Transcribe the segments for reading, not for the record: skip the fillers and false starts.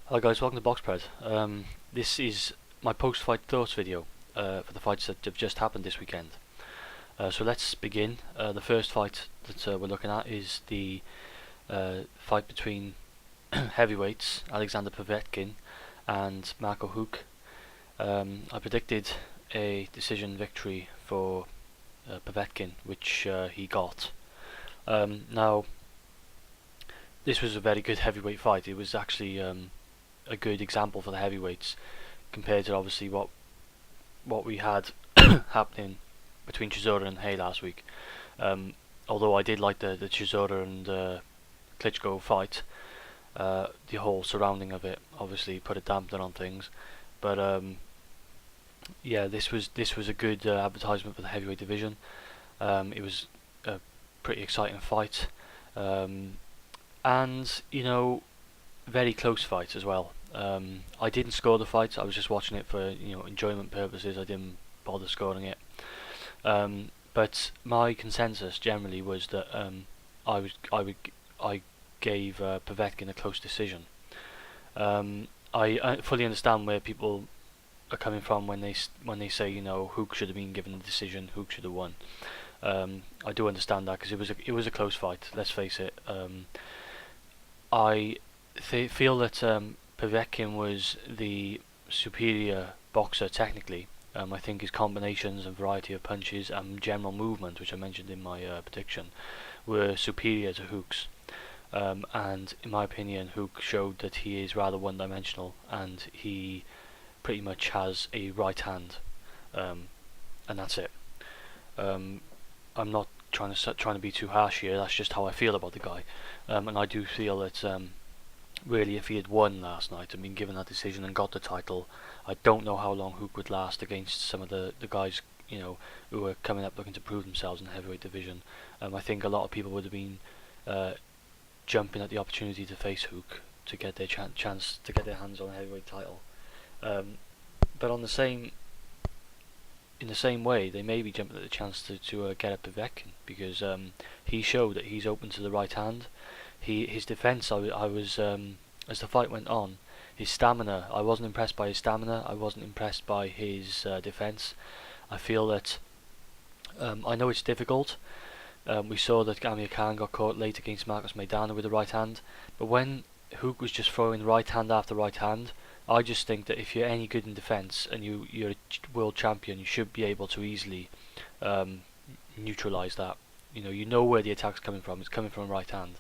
Hello guys, welcome to BoxPred. This is my post-fight thoughts video for the fights that have just happened this weekend. So let's begin. The first fight that we're looking at is the fight between heavyweights Alexander Povetkin and Marco Huck. I predicted a decision victory for Povetkin, which he got. Now, this was a very good heavyweight fight. It was actually a good example for the heavyweights compared to obviously what we had happening between Chisora and Hay last week. Although I did like the Chisora and Klitschko fight, the whole surrounding of it obviously put a dampener on things. But yeah, this was a good advertisement for the heavyweight division. It was a pretty exciting fight, and very close fight as well. I didn't score the fight. I was just watching it for enjoyment purposes. I didn't bother scoring it. But my consensus generally was that I gave Povetkin a close decision. I fully understand where people are coming from when they say Huck should have been given the decision, Huck should have won. I do understand that because it was a close fight. Let's face it. I feel that Povetkin was the superior boxer technically. I think his combinations and variety of punches and general movement, which I mentioned in my prediction, were superior to Huck's. And in my opinion, Huck showed that he is rather one-dimensional, and he pretty much has a right hand, and that's it. I'm not trying to be too harsh here. That's just how I feel about the guy, and I do feel that really, if he had won last night and been given that decision and got the title, I don't know how long Huck would last against some of the guys who are coming up looking to prove themselves in the heavyweight division. I think a lot of people would have been jumping at the opportunity to face Huck to get their chance to get their hands on a heavyweight title. But in the same way, they may be jumping at the chance to get at Povetkin, because he showed that he's open to the right hand. His defense, I was as the fight went on, his stamina. I wasn't impressed by his stamina. I wasn't impressed by his defense. I feel that I know it's difficult. We saw that Amir Khan got caught late against Marcos Maidana with the right hand, but when Huck was just throwing right hand after right hand, I just think that if you're any good in defense and you're a world champion, you should be able to easily neutralize that. You know where the attack's coming from. It's coming from right hand.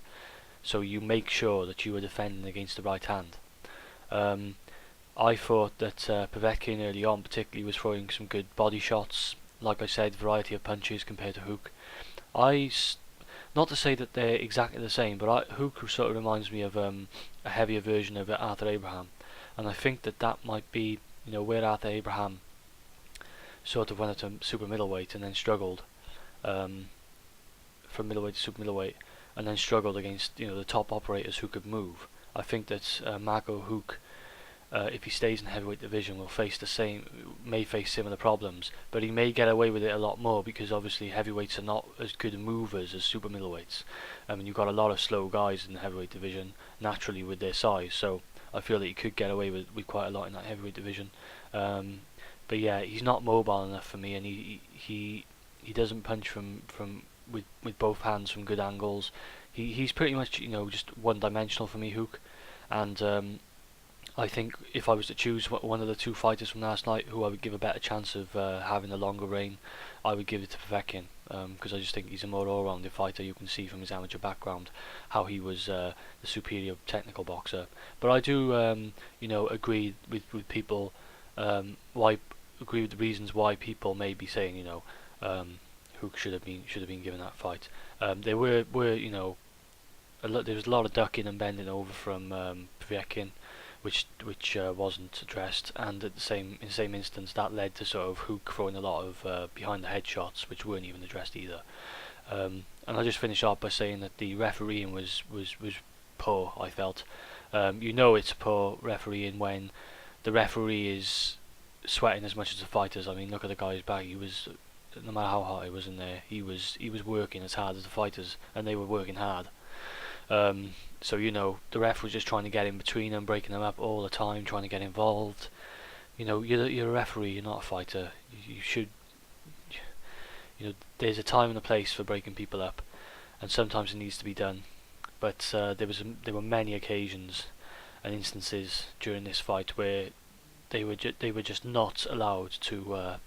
So you make sure that you are defending against the right hand. I thought that Povetkin early on particularly was throwing some good body shots. Like I said, variety of punches compared to Huck. Not to say that they're exactly the same, but Huck sort of reminds me of a heavier version of Arthur Abraham. And I think that might be where Arthur Abraham sort of went up to super middleweight and then struggled from middleweight to super middleweight, and then struggled against the top operators who could move. I think that Marco Huck, if he stays in the heavyweight division, may face similar problems, but he may get away with it a lot more because obviously heavyweights are not as good movers as super middleweights. I mean, you've got a lot of slow guys in the heavyweight division naturally with their size, so I feel that he could get away with quite a lot in that heavyweight division. But yeah, he's not mobile enough for me, and he doesn't punch with both hands from good angles. He's pretty much just one-dimensional for me, Huck. And I think if I was to choose one of the two fighters from last night who I would give a better chance of having a longer reign, I would give it to Povetkin, because I just think he's a more all-rounded fighter. You can see from his amateur background how he was the superior technical boxer. But I do agree with people, agree with the reasons why people may be saying Huck should have been given that fight. There were there was a lot of ducking and bending over from Povetkin, which wasn't addressed, and in the same instance that led to sort of Huck throwing a lot of behind the head shots, which weren't even addressed either. And I'll just finish off by saying that the refereeing was poor. I felt it's poor refereeing when the referee is sweating as much as the fighters. I mean, look at the guy's back. He was, no matter how hot he was in there, he was working as hard as the fighters, and they were working hard. So the ref was just trying to get in between them, breaking them up all the time, trying to get involved. You're a referee, you're not a fighter. You should, there's a time and a place for breaking people up, and sometimes it needs to be done. But there were many occasions and instances during this fight where they were just not allowed to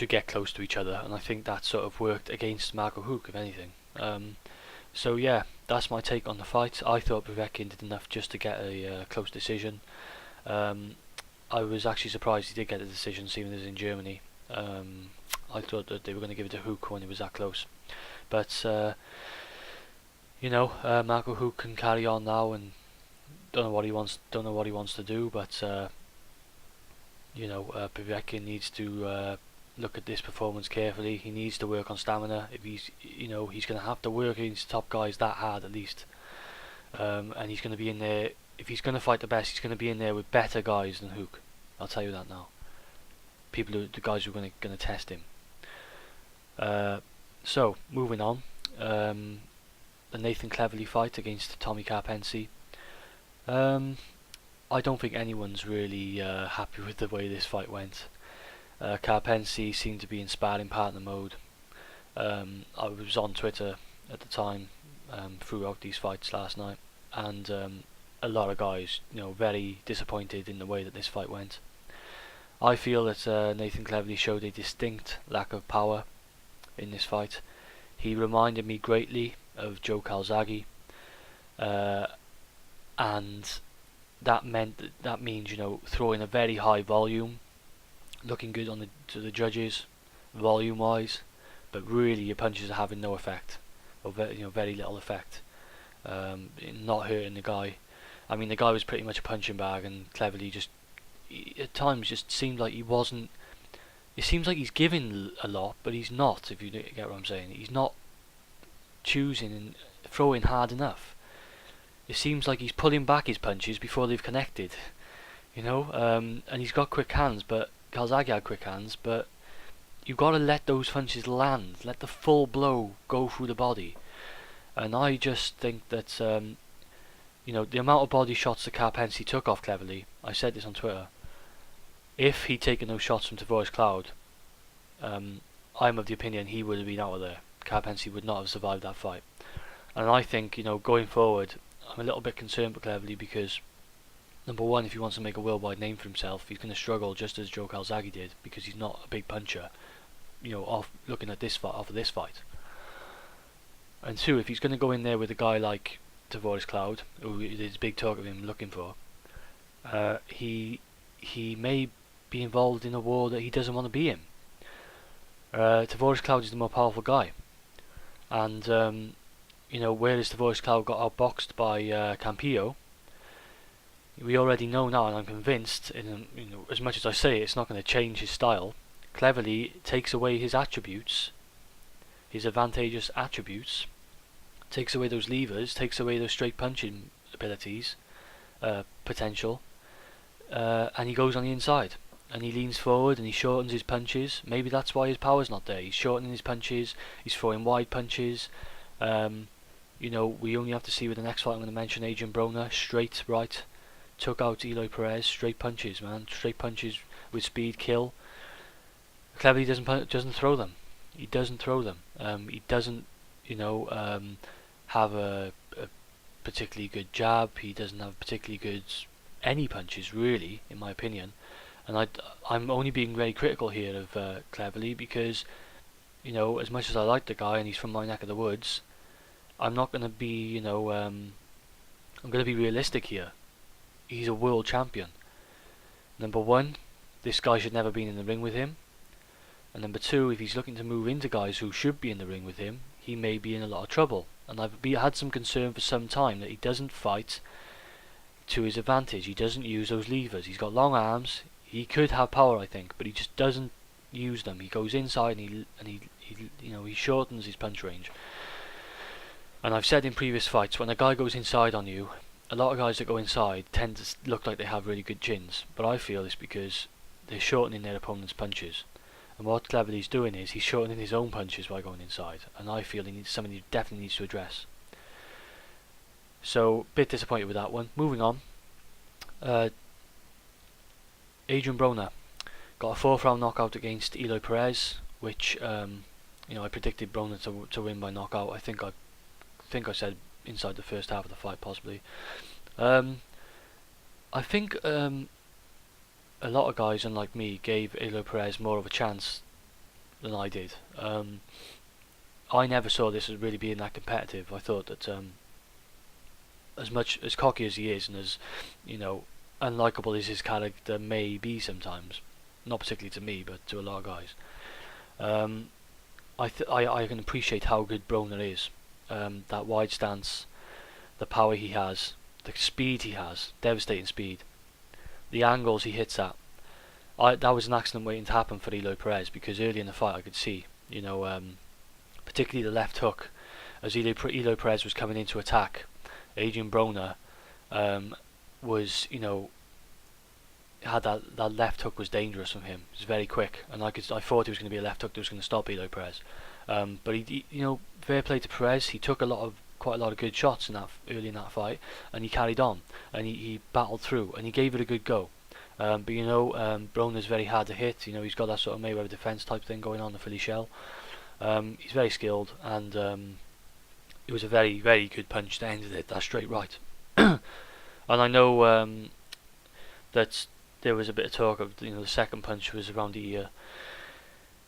get close to each other, and I think that sort of worked against Marco Huck, if anything. So yeah, that's my take on the fight. I thought Povetkin did enough just to get a close decision. I was actually surprised he did get a decision, seeing as in Germany. I thought that they were going to give it to Huck when it was that close, but Marco Huck can carry on now, and don't know what he wants to do, but Povetkin needs to look at this performance carefully. He needs to work on stamina. If he's going to have to work against top guys that hard at least, and he's going to be in there. If he's going to fight the best, he's going to be in there with better guys than Huck. I'll tell you that now. The guys who are going to test him. So moving on, the Nathan Cleverly fight against Tommy Karpency. I don't think anyone's really happy with the way this fight went. Karpency seemed to be in sparring partner mode. I was on Twitter at the time throughout these fights last night, and a lot of guys, very disappointed in the way that this fight went. I feel that Nathan Cleverly showed a distinct lack of power in this fight. He reminded me greatly of Joe Calzaghe, and that means throwing a very high volume, looking good to the judges, volume wise, but really your punches are having no effect, or very little effect, not hurting the guy. I mean, the guy was pretty much a punching bag, and Cleverly at times just seemed like he wasn't. It seems like he's giving a lot, but he's not. If you get what I'm saying, he's not choosing and throwing hard enough. It seems like he's pulling back his punches before they've connected, and he's got quick hands, but Calzaghe had quick hands, but you've got to let those punches land, let the full blow go through the body. And I just think that the amount of body shots that Karpency took off Cleverly, I said this on Twitter, if he'd taken those shots from Tavoris Cloud, I'm of the opinion he would have been out of there. Karpency would not have survived that fight. And I think, going forward, I'm a little bit concerned with Cleverly because, number one, if he wants to make a worldwide name for himself, he's going to struggle just as Joe Calzaghe did, because he's not a big puncher, off looking at this fight, off of this fight. And two, if he's going to go in there with a guy like Tavoris Cloud, who there's big talk of him looking for, he may be involved in a war that he doesn't want to be in. Tavoris Cloud is the more powerful guy, and whereas Tavoris Cloud got outboxed by Campillo, we already know now, and I'm convinced, as much as I say it's not going to change his style, Cleverly takes away his attributes, his advantageous attributes, takes away those levers, takes away those straight punching abilities, potential, and he goes on the inside, and he leans forward and he shortens his punches. Maybe that's why his power's not there. He's shortening his punches, he's throwing wide punches. We only have to see with the next fight I'm going to mention, Adrian Broner, straight right, took out Eloy Perez, straight punches, man, straight punches with speed, kill. Cleverly doesn't throw them. He doesn't throw them. He doesn't, have a particularly good jab. He doesn't have particularly good any punches, really, in my opinion. And I'm only being very critical here of Cleverly because, as much as I like the guy and he's from my neck of the woods, I'm not going to be, I'm going to be realistic here. He's a world champion. Number one, this guy should never been in the ring with him. And number two, if he's looking to move into guys who should be in the ring with him, he may be in a lot of trouble. And I've had some concern for some time that he doesn't fight to his advantage. He doesn't use those levers. He's got long arms. He could have power, I think, but he just doesn't use them. He goes inside and he shortens his punch range. And I've said in previous fights, when a guy goes inside on you, a lot of guys that go inside tend to look like they have really good chins. But I feel it's because they're shortening their opponent's punches. And what Cleverly's doing is he's shortening his own punches by going inside, and I feel something he definitely needs to address. So, bit disappointed with that one. Moving on, uh, Adrian Broner got a 4th round knockout against Eloy Perez, which I predicted Broner to win by knockout. I think I said inside the first half of the fight, possibly. I think a lot of guys, unlike me, gave Eloy Perez more of a chance than I did. I never saw this as really being that competitive. I thought that as much as cocky as he is, and as unlikable as his character may be sometimes, not particularly to me, but to a lot of guys, I can appreciate how good Broner is. That wide stance, the power he has, the speed he has, devastating speed, the angles he hits at. That was an accident waiting to happen for Eloy Perez, because early in the fight I could see, particularly the left hook, as Eloy Perez was coming in to attack, Adrian Broner was, had that left hook was dangerous from him. It was very quick, and I thought it was going to be a left hook that was going to stop Eloy Perez. But he fair play to Perez. He took quite a lot of good shots early in that fight, and he carried on, and he battled through, and he gave it a good go. But Broner's very hard to hit. He's got that sort of Mayweather defense type thing going on, the Philly shell. He's very skilled, and it was a very, very good punch that ended it, that straight right. And I know that there was a bit of talk of the second punch was around the ear,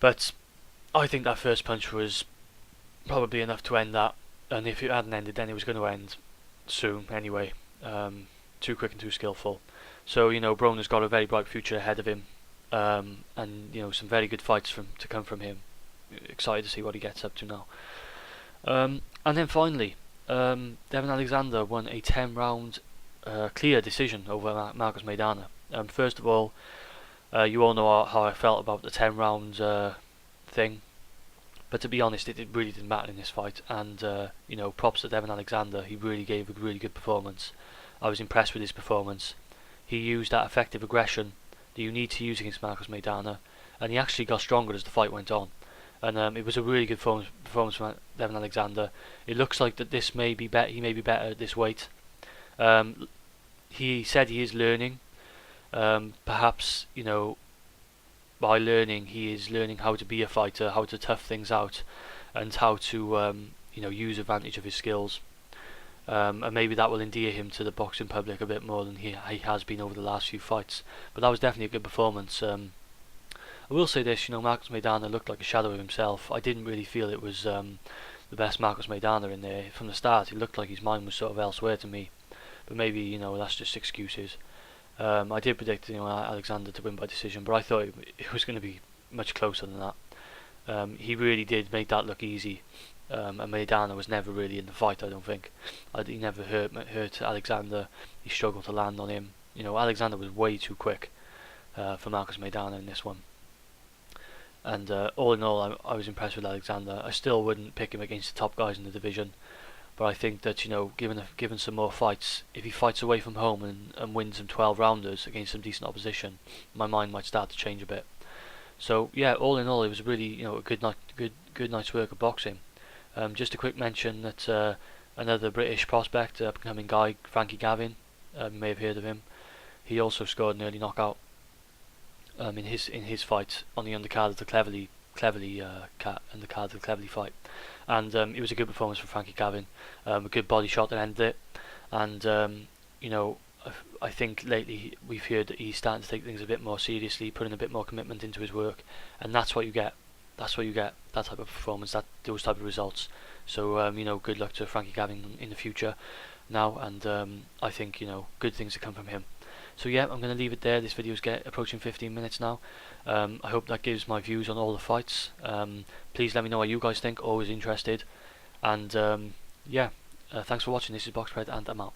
but I think that first punch was probably enough to end that, and if it hadn't ended, then it was going to end soon anyway. Too quick and too skillful. So Broner's got a very bright future ahead of him, and some very good fights to come from him. Excited to see what he gets up to now. And then finally, Devin Alexander won a 10-round clear decision over Marcos Maidana. First of all, you all know how I felt about the 10-round thing, but to be honest, it really didn't matter in this fight. And props to Devin Alexander. He really gave a really good performance. I was impressed with his performance. He used that effective aggression that you need to use against Marcos Maidana, and he actually got stronger as the fight went on. And it was a really good performance from Devin Alexander. It looks like that he may be better at this weight. He said he is learning. Perhaps by learning, he is learning how to be a fighter, how to tough things out, and how to use advantage of his skills. And maybe that will endear him to the boxing public a bit more than he has been over the last few fights. But that was definitely a good performance. I will say this, Marcos Maidana looked like a shadow of himself. I didn't really feel it was the best Marcos Maidana in there. From the start, it looked like his mind was sort of elsewhere to me. But maybe, that's just excuses. I did predict, Alexander to win by decision, but I thought it was going to be much closer than that. He really did make that look easy. And Maidana was never really in the fight, I don't think. He never hurt Alexander. He struggled to land on him. Alexander was way too quick for Marcos Maidana in this one. And all in all, I was impressed with Alexander. I still wouldn't pick him against the top guys in the division, but I think that given some more fights, if he fights away from home and wins some 12-rounders against some decent opposition, my mind might start to change a bit. So yeah, all in all, it was really a good night's work of boxing. Just a quick mention that another British prospect, up-and-coming guy, Frankie Gavin, you may have heard of him. He also scored an early knockout in his fight on the undercard of the Cleverly fight, and it was a good performance for Frankie Gavin. A good body shot that ended it, and I think lately we've heard that he's starting to take things a bit more seriously, putting a bit more commitment into his work, and that's what you get. That type of performance, those type of results. So good luck to Frankie Gavin in the future now, and I think good things to come from him. So yeah, I'm going to leave it there. This video is approaching 15 minutes now. I hope that gives my views on all the fights. Please let me know what you guys think. Always interested. And thanks for watching. This is Boxpred, and I'm out.